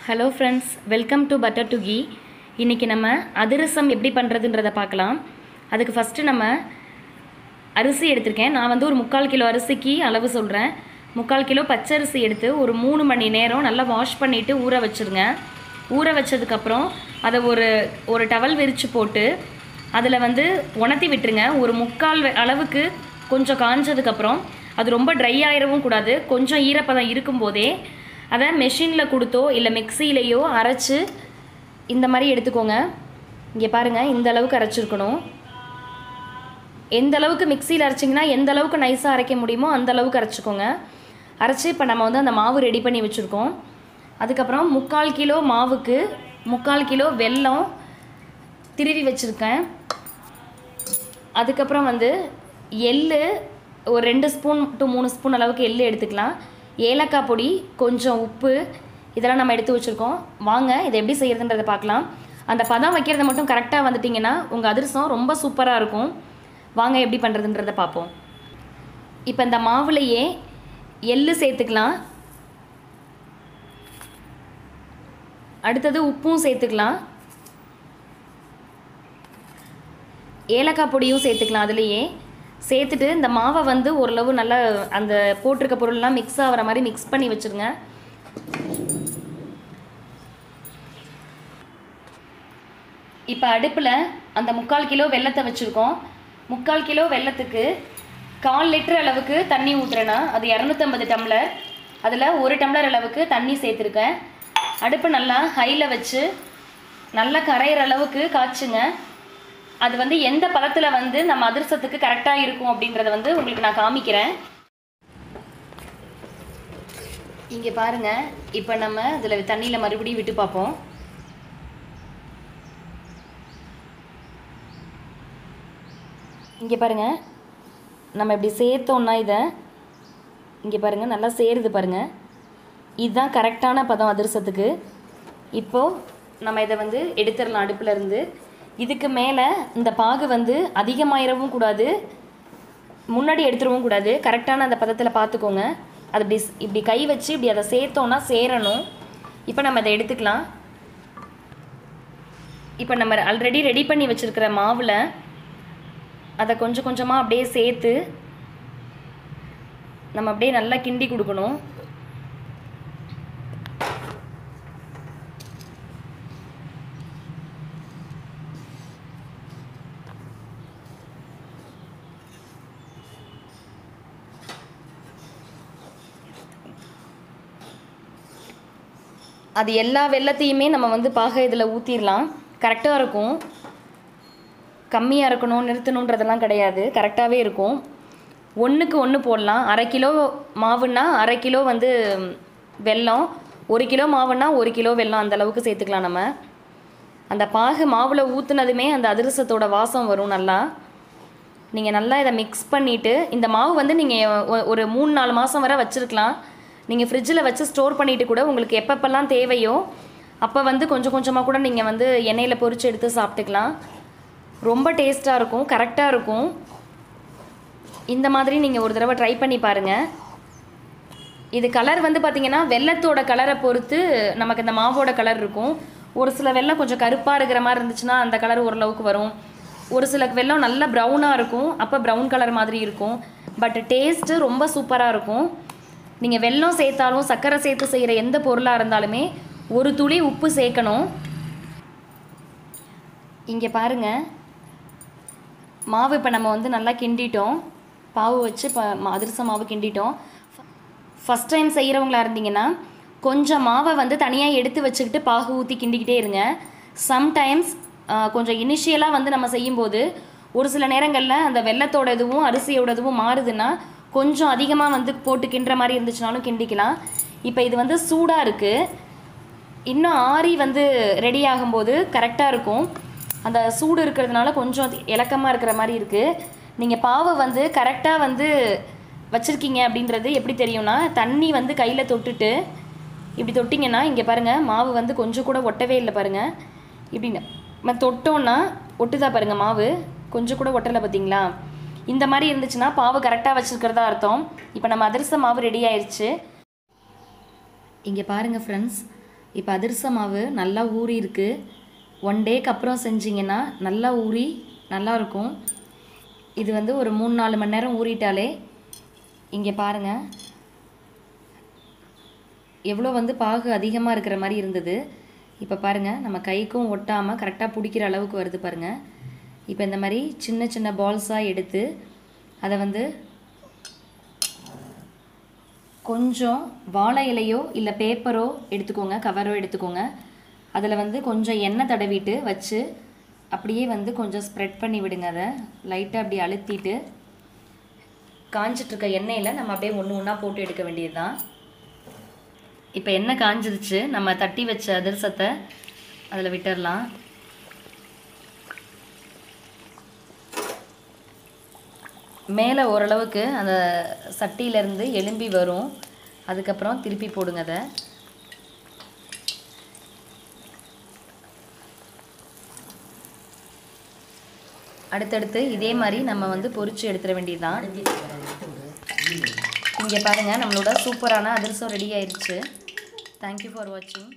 Hello friends, welcome to buttertoghee. இன்னைக்கு நம்ம அதிரசம் எப்படி பண்றதுன்றதை பார்க்கலாம். அதுக்கு ஃபர்ஸ்ட் நம்ம அரிசி எடுத்துர்க்கேன். நான் வந்து ஒரு 3/4 கிலோ அரிசிக்கு அளவு சொல்றேன். 3/4 கிலோ பச்சை அரிசி எடுத்து ஒரு 3 மணி நேரம் நல்லா வாஷ் பண்ணிட்டு ஊற வச்சிருங்க. ஊற வச்சதுக்கு அப்புறம் அதை ஒரு டவல் விரிச்சு போட்டு அதில் வந்து உணர்த்தி விட்டுருங்க. ஒரு 3/4 அளவுக்கு கொஞ்சம் காஞ்சதுக்கு அப்புறம் அது ரொம்ப ட்ரை ஆயிரவும் கூடாது. கொஞ்சம் ஈரப்பதம் இருக்கும்போதே அதை மெஷினில் கொடுத்தோ இல்லை மிக்சியிலையோ அரைச்சி இந்த மாதிரி எடுத்துக்கோங்க. இங்கே பாருங்கள், இந்த அளவுக்கு அரைச்சிருக்கணும். எந்த அளவுக்கு மிக்சியில் அரைச்சிங்கன்னா எந்த அளவுக்கு நைஸாக அரைக்க முடியுமோ அந்த அளவுக்கு அரைச்சிக்கோங்க. அரைச்சி இப்போ நம்ம வந்து அந்த மாவு ரெடி பண்ணி வச்சுருக்கோம். அதுக்கப்புறம் 3/4 கிலோ மாவுக்கு 3/4 கிலோ வெல்லம் திருவி வச்சுருக்கேன். அதுக்கப்புறம் வந்து எள்ளு ஒரு 2 ஸ்பூன் டு 3 ஸ்பூன் அளவுக்கு எள்ளு எடுத்துக்கலாம். ஏலக்காய் பொடி, கொஞ்சம் உப்பு, இதெல்லாம் நம்ம எடுத்து வச்சுருக்கோம். வாங்க இதை எப்படி செய்கிறதுன்றதை பார்க்கலாம். அந்த பதம் வைக்கிறத மட்டும் கரெக்டாக வந்துட்டிங்கன்னா உங்கள் அதிரசம் ரொம்ப சூப்பராக இருக்கும். வாங்க எப்படி பண்ணுறதுன்றதை பார்ப்போம். இப்போ இந்த மாவுலையே எள்ளு சேர்த்துக்கலாம். அடுத்தது உப்பும் சேர்த்துக்கலாம். ஏலக்காய் பொடியும் சேர்த்துக்கலாம். அதுலேயே சேர்த்துட்டு இந்த மாவை வந்து ஓரளவு நல்லா அந்த போட்டிருக்க பொருள்லாம் மிக்ஸ் ஆகிற மாதிரி மிக்ஸ் பண்ணி வச்சுருங்க. இப்போ அடுப்பில் அந்த 3/4 கிலோ வெல்லத்தை வச்சுருக்கோம். 3/4 கிலோ வெல்லத்துக்கு 1/4 லிட்டர் அளவுக்கு தண்ணி ஊற்றுறேன்னா அது 250 டம்ளர். அதில் 1 டம்ளர் அளவுக்கு தண்ணி சேர்த்துருக்கேன். அடுப்பு நல்லா ஹையில் வச்சு நல்லா கரையிற அளவுக்கு காய்ச்சுங்க. அது வந்து எந்த பதத்தில் வந்து நம்ம அதிரசத்துக்கு கரெக்டாக இருக்கும் அப்படின்றத வந்து உங்களுக்கு நான் காமிக்கிறேன். இங்கே பாருங்கள், இப்போ நம்ம இதில் தண்ணியில் மறுபடியும் விட்டு பார்ப்போம். இங்கே பாருங்கள், நம்ம இப்படி சேர்த்தோன்னா இதை இங்கே பாருங்கள் நல்லா சேருது பாருங்கள். இதுதான் கரெக்டான பதம் அதிரசத்துக்கு. இப்போது நம்ம இதை வந்து எடுத்துடலாம் அடுப்பில் இருந்து. இதுக்கு மேலே இந்த பாகு வந்து அதிகமாயிரவும் கூடாது, முன்னாடி எடுத்துடவும் கூடாது. கரெக்டான அந்த பதத்தில் பார்த்துக்கோங்க. அது இப்படி கை வச்சு இப்படி அதை சேர்த்தோன்னா சேரணும். இப்போ நம்ம அதை எடுத்துக்கலாம். இப்போ நம்ம ஆல்ரெடி ரெடி பண்ணி வச்சுருக்கிற மாவில் அதை கொஞ்சம் கொஞ்சமாக அப்படியே சேர்த்து நம்ம அப்படியே நல்லா கிண்டி கொடுக்கணும். அது எல்லா வெல்லத்தையுமே நம்ம வந்து பாக இதில் ஊற்றிடலாம். கரெக்டாக இருக்கும். கம்மியாக இருக்கணும் நிறுத்தணுன்றதெல்லாம் கிடையாது, கரெக்டாகவே இருக்கும். 1க்கு 1 போடலாம். 1/2 கிலோ மாவுன்னா 1/2 கிலோ வந்து வெல்லம், 1 கிலோ மாவுன்னா 1 கிலோ வெல்லம், அந்த அளவுக்கு சேர்த்துக்கலாம். நம்ம அந்த பாகு மாவில் ஊற்றுனதுமே அந்த அதிரசத்தோட வாசம் வரும் நல்லா. நீங்கள் நல்லா இதை மிக்ஸ் பண்ணிவிட்டு இந்த மாவு வந்து நீங்கள் ஒரு 3-4 மாதம் வரை வச்சுருக்கலாம். நீங்கள் ஃப்ரிட்ஜில் வச்சு ஸ்டோர் பண்ணிவிட்டு கூட உங்களுக்கு எப்பப்பெல்லாம் தேவையோ அப்போ வந்து கொஞ்சம் கொஞ்சமாக கூட நீங்கள் வந்து எண்ணெயில் பொரித்து எடுத்து சாப்பிட்டுக்கலாம். ரொம்ப டேஸ்ட்டாக இருக்கும், கரெக்டாக இருக்கும். இந்த மாதிரி நீங்கள் ஒரு தடவை ட்ரை பண்ணி பாருங்கள். இது கலர் வந்து பார்த்திங்கன்னா வெல்லத்தோட கலரை பொறுத்து நமக்கு இந்த மாவோட கலர் இருக்கும். ஒரு சில வெல்லம் கொஞ்சம் கருப்பாக இருக்கிற மாதிரி இருந்துச்சுன்னா அந்த கலர் ஓரளவுக்கு வரும். ஒரு சில வெல்லம் நல்லா ப்ரௌனாக இருக்கும், அப்போ ப்ரௌன் கலர் மாதிரி இருக்கும். பட் டேஸ்ட்டு ரொம்ப சூப்பராக இருக்கும். நீங்கள் வெல்லம் சேர்த்தாலும் சர்க்கரை சேர்த்து செய்கிற எந்த பொருளாக இருந்தாலுமே ஒரு துளி உப்பு சேர்க்கணும். இங்கே பாருங்கள், மாவு இப்போ நம்ம வந்து நல்லா கிண்டிட்டோம். பாவு வச்சு இப்போ அதிரச மாவு கிண்டிட்டோம். ஃபஸ்ட் டைம் செய்கிறவங்களா இருந்தீங்கன்னா கொஞ்சம் மாவை வந்து தனியாக எடுத்து வச்சுக்கிட்டு பாகு ஊற்றி கிண்டிக்கிட்டே இருங்க. சம்டைம்ஸ் கொஞ்சம் இனிஷியலாக வந்து நம்ம செய்யும்போது ஒரு சில நேரங்களில் அந்த வெல்லத்தோட இதுவும் அரிசியோட இதுவும் மாறுதுன்னா கொஞ்சம் அதிகமாக வந்து போட்டு கிண்டுற மாதிரி இருந்துச்சுனாலும் கிண்டிக்கலாம். இப்போ இது வந்து சூடாக இருக்குது. இன்னும் ஆறி வந்து ரெடி ஆகும்போது கரெக்டாக இருக்கும். அந்த சூடு இருக்கிறதுனால கொஞ்சம் இலக்கமாக இருக்கிற மாதிரி இருக்குது. நீங்கள் பாவை வந்து கரெக்டாக வந்து வச்சுருக்கீங்க அப்படின்றது எப்படி தெரியும்னா, தண்ணி வந்து கையில் தொட்டுட்டு இப்படி தொட்டிங்கன்னா இங்கே பாருங்கள் மாவு வந்து கொஞ்சம் கூட ஒட்டவே இல்லை பாருங்கள். இப்படி நம்ம தொட்டோன்னா ஒட்டுதா பாருங்கள், மாவு கொஞ்சம் கூட ஒட்டலை பார்த்தீங்களா? இந்த மாதிரி இருந்துச்சுன்னா பாவு கரெக்டாக வச்சுருக்கிறதா அர்த்தம். இப்போ நம்ம அதிரச மாவு ரெடி ஆயிடுச்சு. இங்கே பாருங்கள் ஃப்ரெண்ட்ஸ், இப்போ அதிரச மாவு நல்லா ஊறி இருக்குது. 1 டேக்கு அப்புறம் செஞ்சிங்கன்னா நல்லா ஊறி நல்லாயிருக்கும். இது வந்து ஒரு 3-4 மணி நேரம் ஊறிட்டாலே இங்கே பாருங்கள் எவ்வளோ வந்து பாகு அதிகமாக இருக்கிற மாதிரி இருந்தது. இப்போ பாருங்கள் நம்ம கைக்கும் ஒட்டாமல் கரெக்டாக பிடிக்கிற அளவுக்கு வருது பாருங்கள். இப்போ இந்த மாதிரி சின்ன சின்ன பால்ஸாக எடுத்து அதை வந்து கொஞ்சம் வாழை இலையோ இல்லை பேப்பரோ எடுத்துக்கோங்க, கவரோ எடுத்துக்கோங்க. அதில் வந்து கொஞ்சம் எண்ணெய் தடவிட்டு வச்சு அப்படியே வந்து கொஞ்சம் ஸ்ப்ரெட் பண்ணி விடுங்க. அதை லைட்டாக அப்படி அழுத்திட்டு காஞ்சிட்ருக்க எண்ணெயில் நம்ம அப்படியே ஒன்று ஒன்றா போட்டு எடுக்க வேண்டியது தான். இப்போ எண்ணெய் காஞ்சிருச்சு. நம்ம தட்டி வச்ச அதிரசத்தை அதில் விட்டுடலாம். மேலே ஓரளவுக்கு அந்த சட்டியிலேருந்து எலும்பி வரும். அதுக்கப்புறம் திருப்பி போடுங்க. அதை அடுத்தடுத்து இதே மாதிரி நம்ம வந்து பொரிச்சு எடுத்துட வேண்டியது தான். இங்கே பாருங்கள் நம்மளோட சூப்பரான அதிரசம் ரெடி ஆயிடுச்சு. தேங்க்யூ ஃபார் வாட்சிங்.